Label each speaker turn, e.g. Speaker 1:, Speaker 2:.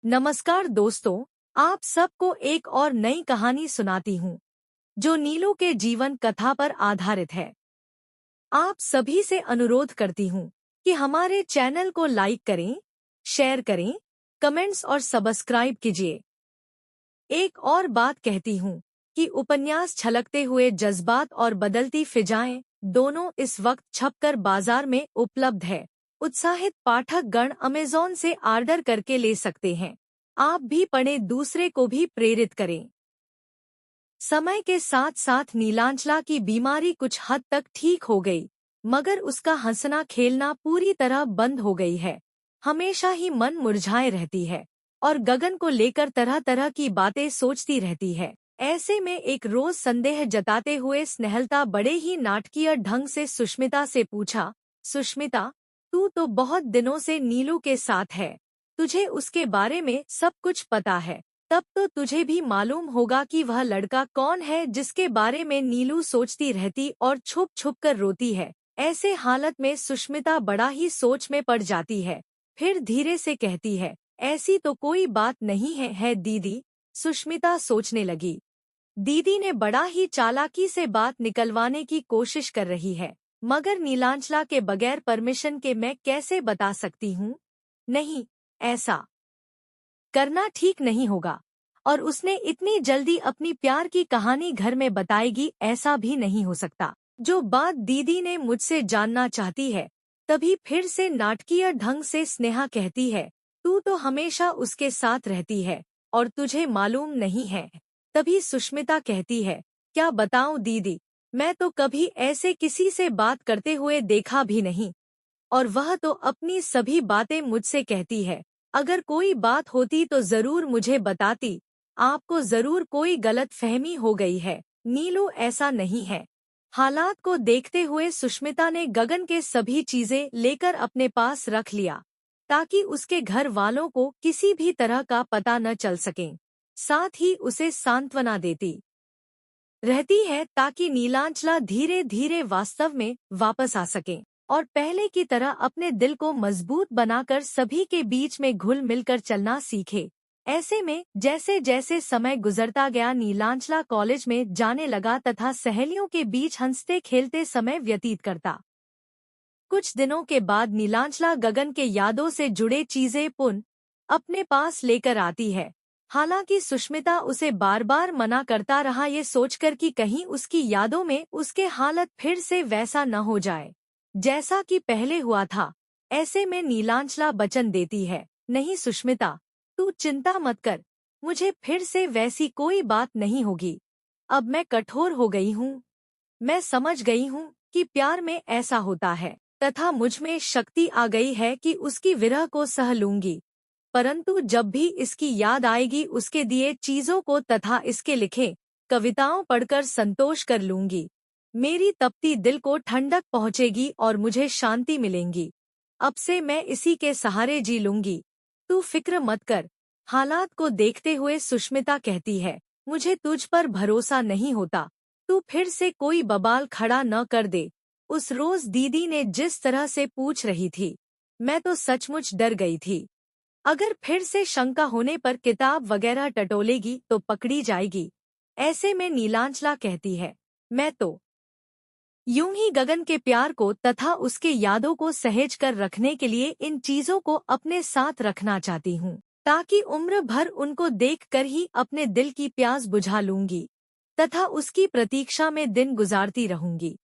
Speaker 1: नमस्कार दोस्तों, आप सबको एक और नई कहानी सुनाती हूँ जो नीलू के जीवन कथा पर आधारित है। आप सभी से अनुरोध करती हूँ कि हमारे चैनल को लाइक करें, शेयर करें, कमेंट्स और सब्सक्राइब कीजिए। एक और बात कहती हूँ कि उपन्यास छलकते हुए जज्बात और बदलती फिजाएं दोनों इस वक्त छपकर बाजार में उपलब्ध है। उत्साहित पाठक गण अमेज़न से ऑर्डर करके ले सकते हैं। आप भी पढ़ें, दूसरे को भी प्रेरित करें। समय के साथ साथ नीलांचला की बीमारी कुछ हद तक ठीक हो गई, मगर उसका हंसना खेलना पूरी तरह बंद हो गई है। हमेशा ही मन मुरझाए रहती है और गगन को लेकर तरह तरह की बातें सोचती रहती है। ऐसे में एक रोज संदेह जताते हुए स्नेहलता बड़े ही नाटकीय ढंग से सुष्मिता से पूछा, सुष्मिता, तू तो बहुत दिनों से नीलू के साथ है, तुझे उसके बारे में सब कुछ पता है, तब तो तुझे भी मालूम होगा कि वह लड़का कौन है जिसके बारे में नीलू सोचती रहती और छुप छुप कर रोती है। ऐसे हालत में सुष्मिता बड़ा ही सोच में पड़ जाती है। फिर धीरे से कहती है, ऐसी तो कोई बात नहीं है दीदी। सुष्मिता सोचने लगी, दीदी ने बड़ा ही चालाकी से बात निकलवाने की कोशिश कर रही है, मगर नीलांचला के बगैर परमिशन के मैं कैसे बता सकती हूँ। नहीं, ऐसा करना ठीक नहीं होगा, और उसने इतनी जल्दी अपनी प्यार की कहानी घर में बताएगी ऐसा भी नहीं हो सकता। जो बात दीदी ने मुझसे जानना चाहती है। तभी फिर से नाटकीय ढंग से स्नेहा कहती है, तू तो हमेशा उसके साथ रहती है और तुझे मालूम नहीं है। तभी सुष्मिता कहती है, क्या बताऊं दीदी, मैं तो कभी ऐसे किसी से बात करते हुए देखा भी नहीं, और वह तो अपनी सभी बातें मुझसे कहती है। अगर कोई बात होती तो जरूर मुझे बताती। आपको जरूर कोई गलत फहमी हो गई है, नीलू ऐसा नहीं है। हालात को देखते हुए सुष्मिता ने गगन के सभी चीजें लेकर अपने पास रख लिया, ताकि उसके घर वालों को किसी भी तरह का पता न चल सके। साथ ही उसे सांत्वना देती रहती है ताकि नीलांचला धीरे धीरे वास्तव में वापस आ सके और पहले की तरह अपने दिल को मजबूत बनाकर सभी के बीच में घुल मिलकर चलना सीखे। ऐसे में जैसे जैसे समय गुजरता गया, नीलांचला कॉलेज में जाने लगा तथा सहेलियों के बीच हंसते खेलते समय व्यतीत करता। कुछ दिनों के बाद नीलांचला गगन के यादों से जुड़े चीजें पुनः अपने पास लेकर आती है। हालांकि सुष्मिता उसे बार बार मना करता रहा, ये सोचकर कि कहीं उसकी यादों में उसके हालत फिर से वैसा न हो जाए जैसा कि पहले हुआ था। ऐसे में नीलांचला वचन देती है, नहीं सुष्मिता, तू चिंता मत कर, मुझे फिर से वैसी कोई बात नहीं होगी। अब मैं कठोर हो गई हूँ। मैं समझ गई हूँ कि प्यार में ऐसा होता है, तथा मुझ में शक्ति आ गई है कि उसकी विरह को सह लूंगी। परंतु जब भी इसकी याद आएगी उसके दिए चीजों को तथा इसके लिखे कविताओं पढ़कर संतोष कर लूंगी। मेरी तपती दिल को ठंडक पहुँचेगी और मुझे शांति मिलेगी। अब से मैं इसी के सहारे जी लूंगी, तू फिक्र मत कर। हालात को देखते हुए सुष्मिता कहती है, मुझे तुझ पर भरोसा नहीं होता, तू फिर से कोई बवाल खड़ा न कर दे। उस रोज दीदी ने जिस तरह से पूछ रही थी, मैं तो सचमुच डर गई थी। अगर फिर से शंका होने पर किताब वगैरह टटोलेगी तो पकड़ी जाएगी। ऐसे में नीलांचला कहती है, मैं तो यूं ही गगन के प्यार को तथा उसके यादों को सहेज कर रखने के लिए इन चीजों को अपने साथ रखना चाहती हूँ, ताकि उम्र भर उनको देखकर ही अपने दिल की प्यास बुझा लूंगी तथा उसकी प्रतीक्षा में दिन गुजारती रहूंगी।